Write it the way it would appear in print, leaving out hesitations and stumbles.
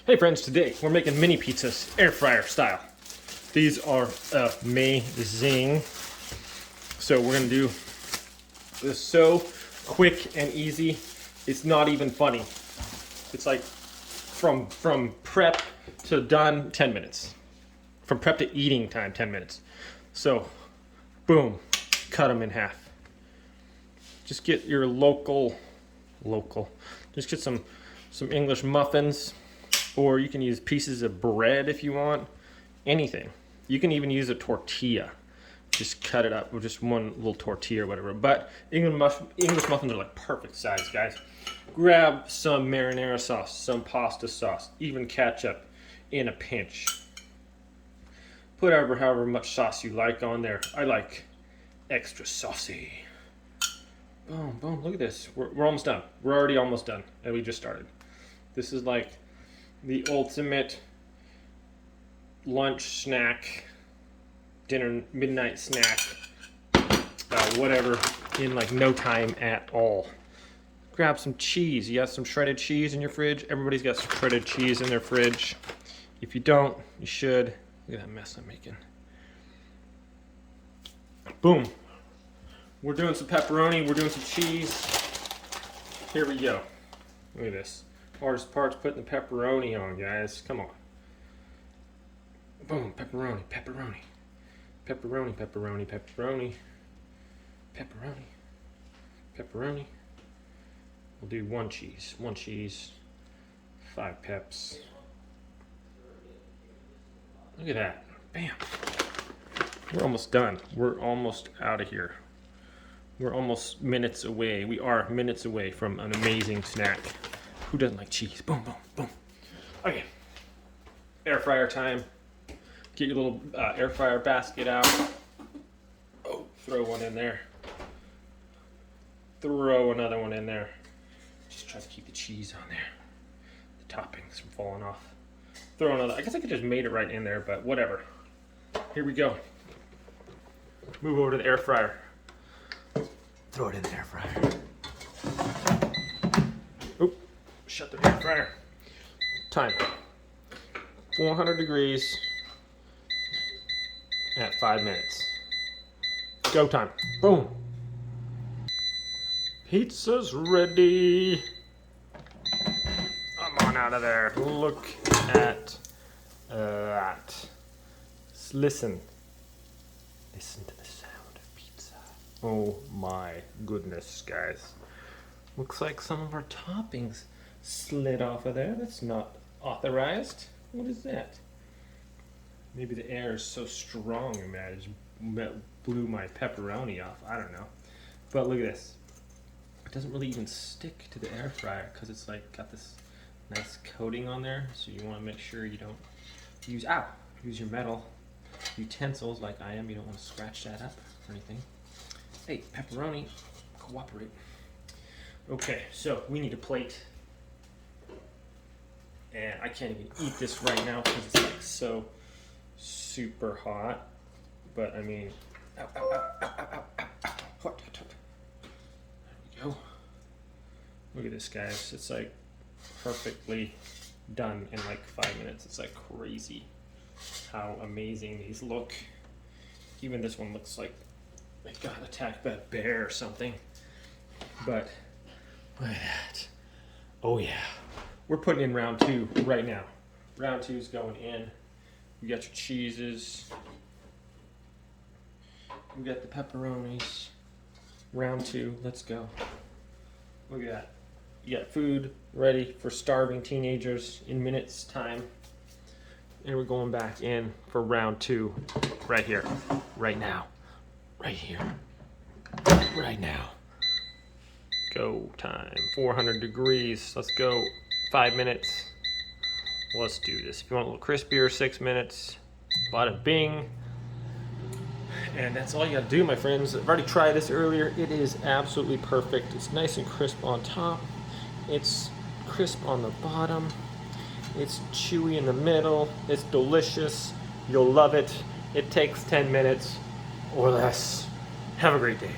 Hey friends, today we're making mini pizzas, air fryer style. These are amazing. So we're gonna do this so quick and easy, it's not even funny. It's like from prep to done, 10 minutes. From prep to eating time, 10 minutes. So, boom, cut them in half. Just get your local, just get some English muffins, or you can use pieces of bread if you want, anything. You can even use a tortilla. Just cut it up with just one little tortilla or whatever. But English muffins are like perfect size, guys. Grab some marinara sauce, some pasta sauce, even ketchup in a pinch. Put however much sauce you like on there. I like extra saucy. Boom, boom, look at this. We're almost done. We're already almost done, and we just started. This is like the ultimate lunch snack, dinner, midnight snack, whatever, in like no time at all. Grab some cheese. You got some shredded cheese in your fridge? Everybody's got some shredded cheese in their fridge. If you don't, you should. Look at that mess I'm making. Boom. We're doing some pepperoni, we're doing some cheese. Here we go. Look at this. Hardest part's putting the pepperoni on, guys. Come on. Boom, pepperoni, pepperoni. Pepperoni, pepperoni, pepperoni. Pepperoni. Pepperoni. We'll do one cheese, 5 peps. Look at that. Bam. We're almost done. We're almost out of here. We're almost minutes away. We are minutes away from an amazing snack. Who doesn't like cheese? Boom, boom, boom. Okay. Air fryer time. Get your little air fryer basket out. Oh, throw one in there. Throw another one in there. Just try to keep the cheese on there. The toppings from falling off. Throw another. I guess I could just made it right in there, but whatever. Here we go. Move over to the air fryer. Throw it in the air fryer. Oop, shut the air fryer. Time. 400 degrees at 5 minutes. Go time. Boom. Pizza's ready. Come on out of there. Look at that. Listen. Listen to the sound of pizza. Oh my goodness, guys. Looks like some of our toppings slid off of there. That's not authorized. What is that? Maybe the air is so strong and that just blew my pepperoni off. I don't know. But look at this. It doesn't really even stick to the air fryer because it's like got this nice coating on there. So you want to make sure you don't use your metal utensils like I am. You don't want to scratch that up or anything. Hey, pepperoni, cooperate. Okay, so we need a plate. And I can't even eat this right now because it's like so super hot. But I mean, ow, ow, ow, ow, ow, ow, ow, ow. Hot, hot, hot. There we go. Look at this, guys. It's like perfectly done in like 5 minutes. It's like crazy how amazing these look. Even this one looks like it got attacked by a bear or something. But look at that. Oh yeah. We're putting in round 2 right now. Round 2 is going in. You got your cheeses. We got the pepperonis. Round 2, let's go. Look at that. You got food ready for starving teenagers in minutes time. And we're going back in for round 2 right here, right now, right here, right now. Go time, 400 degrees. Let's go, 5 minutes. Let's do this. If you want a little crispier, 6 minutes. Bada bing. And that's all you gotta do, my friends. I've already tried this earlier. It is absolutely perfect. It's nice and crisp on top. It's crisp on the bottom. It's chewy in the middle. It's delicious. You'll love it. It takes 10 minutes or less. Have a great day.